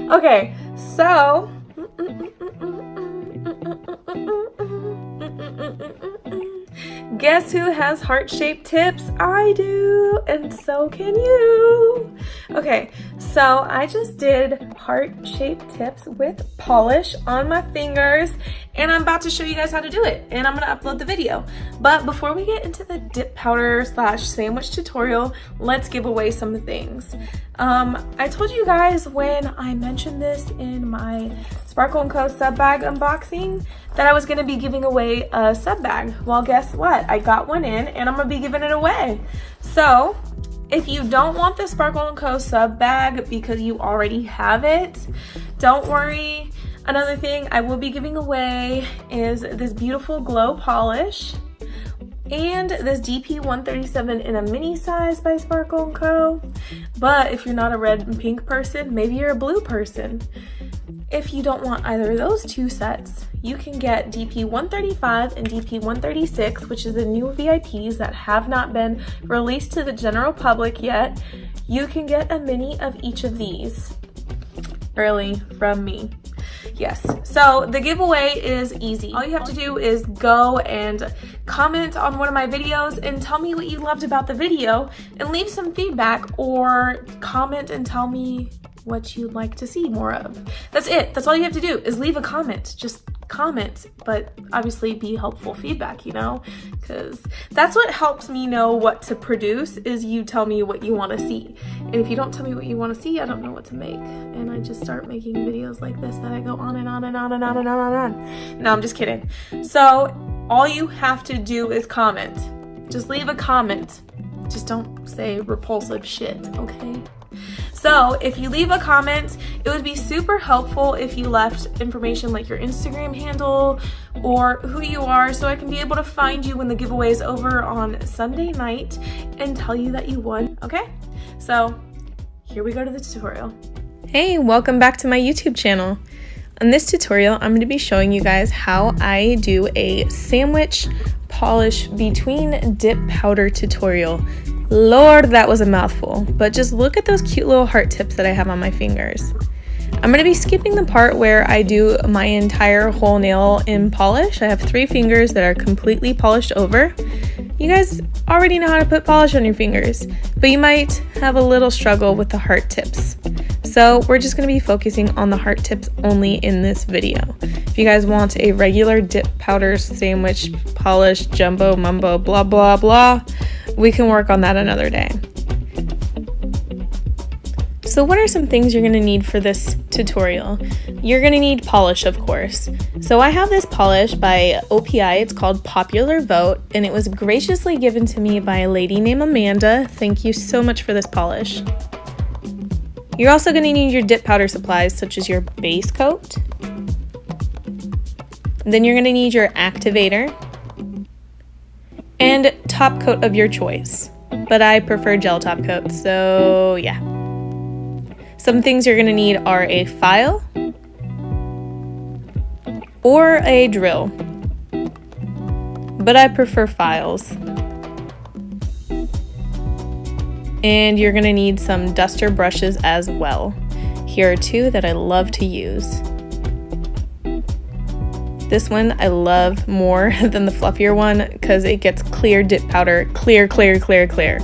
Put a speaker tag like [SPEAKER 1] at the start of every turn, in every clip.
[SPEAKER 1] Okay, so guess who has heart-shaped tips? I do, and so can you. Okay, so I just did heart-shaped tips with polish on my fingers, and I'm about to show you guys how to do it, and I'm gonna upload the video. But before we get into the dip powder / sandwich tutorial, let's give away some things. I told you guys when I mentioned this in my Sparkle & Co. sub bag unboxing that I was gonna be giving away a sub bag. Well, guess what? I got one in and I'm gonna be giving it away. So if you don't want the Sparkle & Co. sub bag because you already have it, don't worry. Another thing I will be giving away is this beautiful glow polish and this DP 137 in a mini size by Sparkle & Co. But if you're not a red and pink person, maybe you're a blue person. If you don't want either of those two sets, you can get DP 135 and DP 136, which is the new VIPs that have not been released to the general public yet. You can get a mini of each of these early from me. Yes, so the giveaway is easy. All you have to do is go and comment on one of my videos and tell me what you loved about the video and leave some feedback, or comment and tell me what you'd like to see more of. That's it. That's all you have to do is leave a comment. Just comment, but obviously be helpful feedback, you know, because that's what helps me know what to produce, is you tell me what you want to see. And if you don't tell me what you want to see, I don't know what to make. And I just start making videos like this that I go on and on and on and on and on and on. No, I'm just kidding. So all you have to do is comment. Just leave a comment. Just don't say repulsive shit, okay? So if you leave a comment, it would be super helpful if you left information like your Instagram handle or who you are, so I can be able to find you when the giveaway is over on Sunday night and tell you that you won, okay? So here we go to the tutorial. Hey, welcome back to my YouTube channel. In this tutorial, I'm going to be showing you guys how I do a sandwich polish between dip powder tutorial. Lord, that was a mouthful, but just look at those cute little heart tips that I have on my fingers. I'm going to be skipping the part where I do my entire whole nail in polish. I have 3 fingers that are completely polished over. You guys already know how to put polish on your fingers, but you might have a little struggle with the heart tips. So we're just going to be focusing on the heart tips only in this video. If you guys want a regular dip powder sandwich polish jumbo mumbo blah blah blah, we can work on that another day. So what are some things you're going to need for this tutorial? You're going to need polish, of course. So I have this polish by OPI. It's called Popular Vote, and it was graciously given to me by a lady named Amanda. Thank you so much for this polish. You're also going to need your dip powder supplies, such as your base coat. Then you're going to need your activator and top coat of your choice. But I prefer gel top coat, so yeah. Some things you're going to need are a file or a drill, but I prefer files. And you're going to need some duster brushes as well. Here are 2 that I love to use. This one I love more than the fluffier one because it gets clear dip powder. Clear, clear, clear, clear.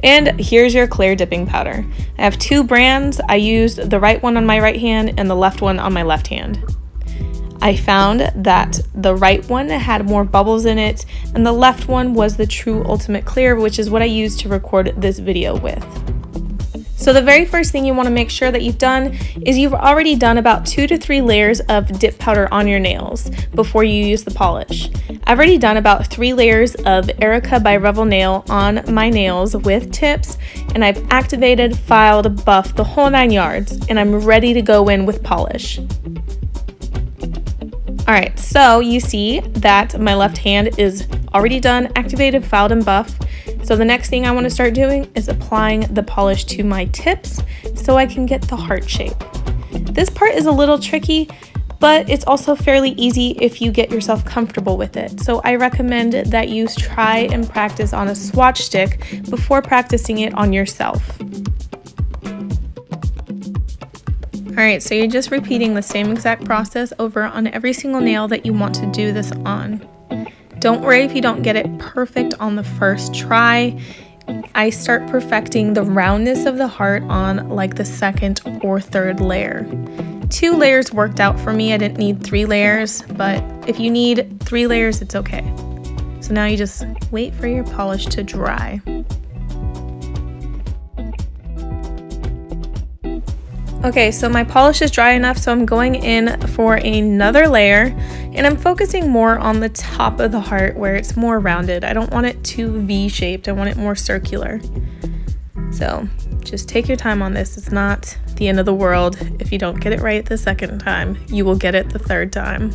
[SPEAKER 1] And here's your clear dipping powder. I have 2 brands. I used the right one on my right hand and the left one on my left hand. I found that the right one had more bubbles in it, and the left one was the true ultimate clear, which is what I used to record this video with. So the very first thing you want to make sure that you've done is you've already done about 2 to 3 layers of dip powder on your nails before you use the polish. I've already done about 3 layers of Erica by Revel Nail on my nails with tips, and I've activated, filed, buffed the whole 9 yards, and I'm ready to go in with polish. Alright, so you see that my left hand is already done, activated, filed, and buffed. So the next thing I want to start doing is applying the polish to my tips so I can get the heart shape. This part is a little tricky, but it's also fairly easy if you get yourself comfortable with it. So I recommend that you try and practice on a swatch stick before practicing it on yourself. Alright, so you're just repeating the same exact process over on every single nail that you want to do this on. Don't worry if you don't get it perfect on the first try. I start perfecting the roundness of the heart on like the second or third layer. 2 layers worked out for me. I didn't need 3 layers, but if you need 3 layers, it's okay. So now you just wait for your polish to dry. Okay, so my polish is dry enough, so I'm going in for another layer, and I'm focusing more on the top of the heart where it's more rounded. I don't want it too V-shaped, I want it more circular. So just take your time on this. It's not the end of the world. If you don't get it right the second time, you will get it the third time.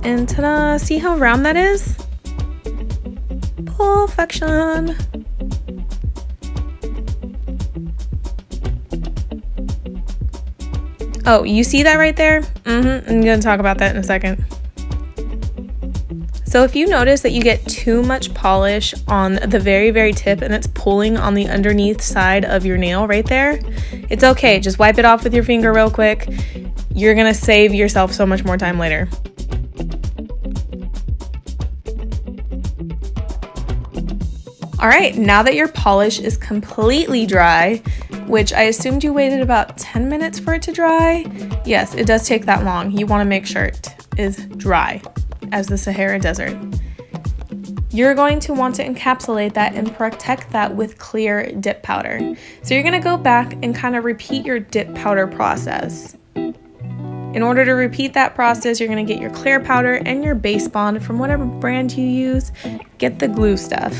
[SPEAKER 1] And ta-da! See how round that is? Perfection! Oh, you see that right there? I'm going to talk about that in a second. So if you notice that you get too much polish on the very, very tip and it's pulling on the underneath side of your nail right there, it's okay. Just wipe it off with your finger real quick. You're going to save yourself so much more time later. All right, now that your polish is completely dry, which I assumed you waited about 10 minutes for it to dry. Yes, it does take that long. You want to make sure it is dry as the Sahara Desert. You're going to want to encapsulate that and protect that with clear dip powder. So you're going to go back and kind of repeat your dip powder process. In order to repeat that process, you're going to get your clear powder and your base bond from whatever brand you use. Get the glue stuff.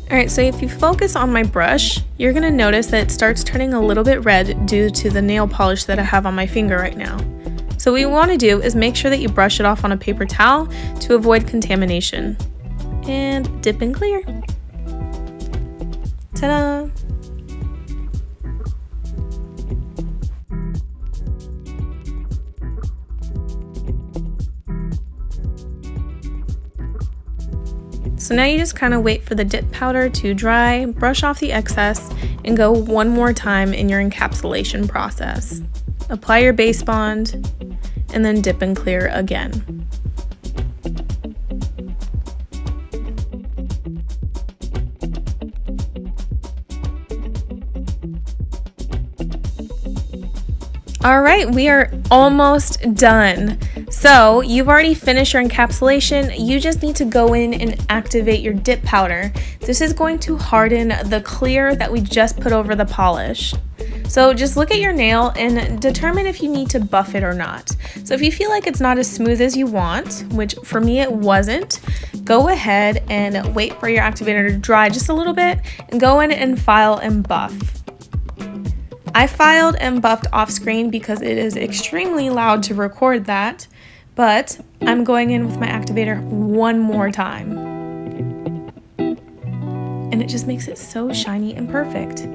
[SPEAKER 1] Alright, so if you focus on my brush, you're going to notice that it starts turning a little bit red due to the nail polish that I have on my finger right now. So what you want to do is make sure that you brush it off on a paper towel to avoid contamination. And dip and clear. Ta-da! So now you just kind of wait for the dip powder to dry, brush off the excess, and go one more time in your encapsulation process. Apply your base bond, and then dip and clear again. All right, we are almost done. So you've already finished your encapsulation. You just need to go in and activate your dip powder. This is going to harden the clear that we just put over the polish. So just look at your nail and determine if you need to buff it or not. So if you feel like it's not as smooth as you want, which for me it wasn't, go ahead and wait for your activator to dry just a little bit and go in and file and buff. I filed and buffed off screen because it is extremely loud to record that, but I'm going in with my activator one more time. And it just makes it so shiny and perfect.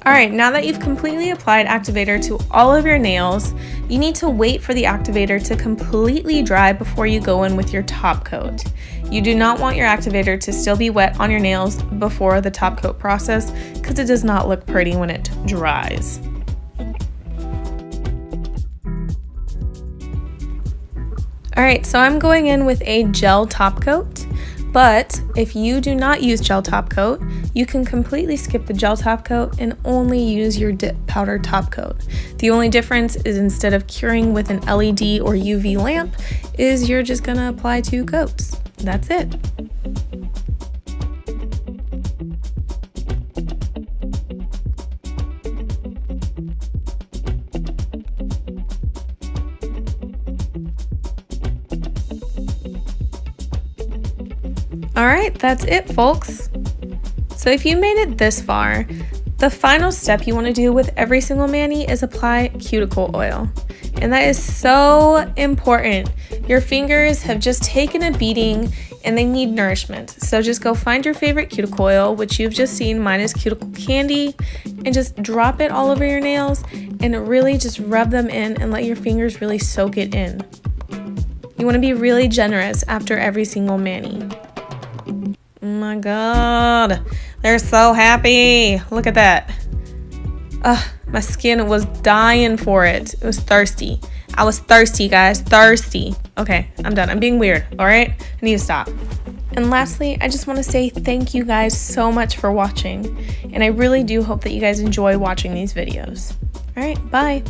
[SPEAKER 1] Alright, now that you've completely applied activator to all of your nails, you need to wait for the activator to completely dry before you go in with your top coat. You do not want your activator to still be wet on your nails before the top coat process because it does not look pretty when it dries. Alright, so I'm going in with a gel top coat, but if you do not use gel top coat, you can completely skip the gel top coat and only use your dip powder top coat. The only difference is instead of curing with an LED or UV lamp, is you're just gonna apply 2 coats. That's it. Alright, that's it, folks. So if you made it this far, the final step you want to do with every single mani is apply cuticle oil. And that is so important. Your fingers have just taken a beating. and they need nourishment. So just go find your favorite cuticle oil, which you've just seen. Mine is Cuticle Candy, and just drop it all over your nails and really just rub them in and let your fingers really soak it in. You want to be really generous after every single mani. Oh my god, they're so happy. Look at that. Ugh, my skin was dying for it. It was thirsty. I was thirsty, guys, thirsty. Okay, I'm done. I'm being weird, all right? I need to stop. And lastly, I just want to say thank you guys so much for watching. And I really do hope that you guys enjoy watching these videos. All right, bye.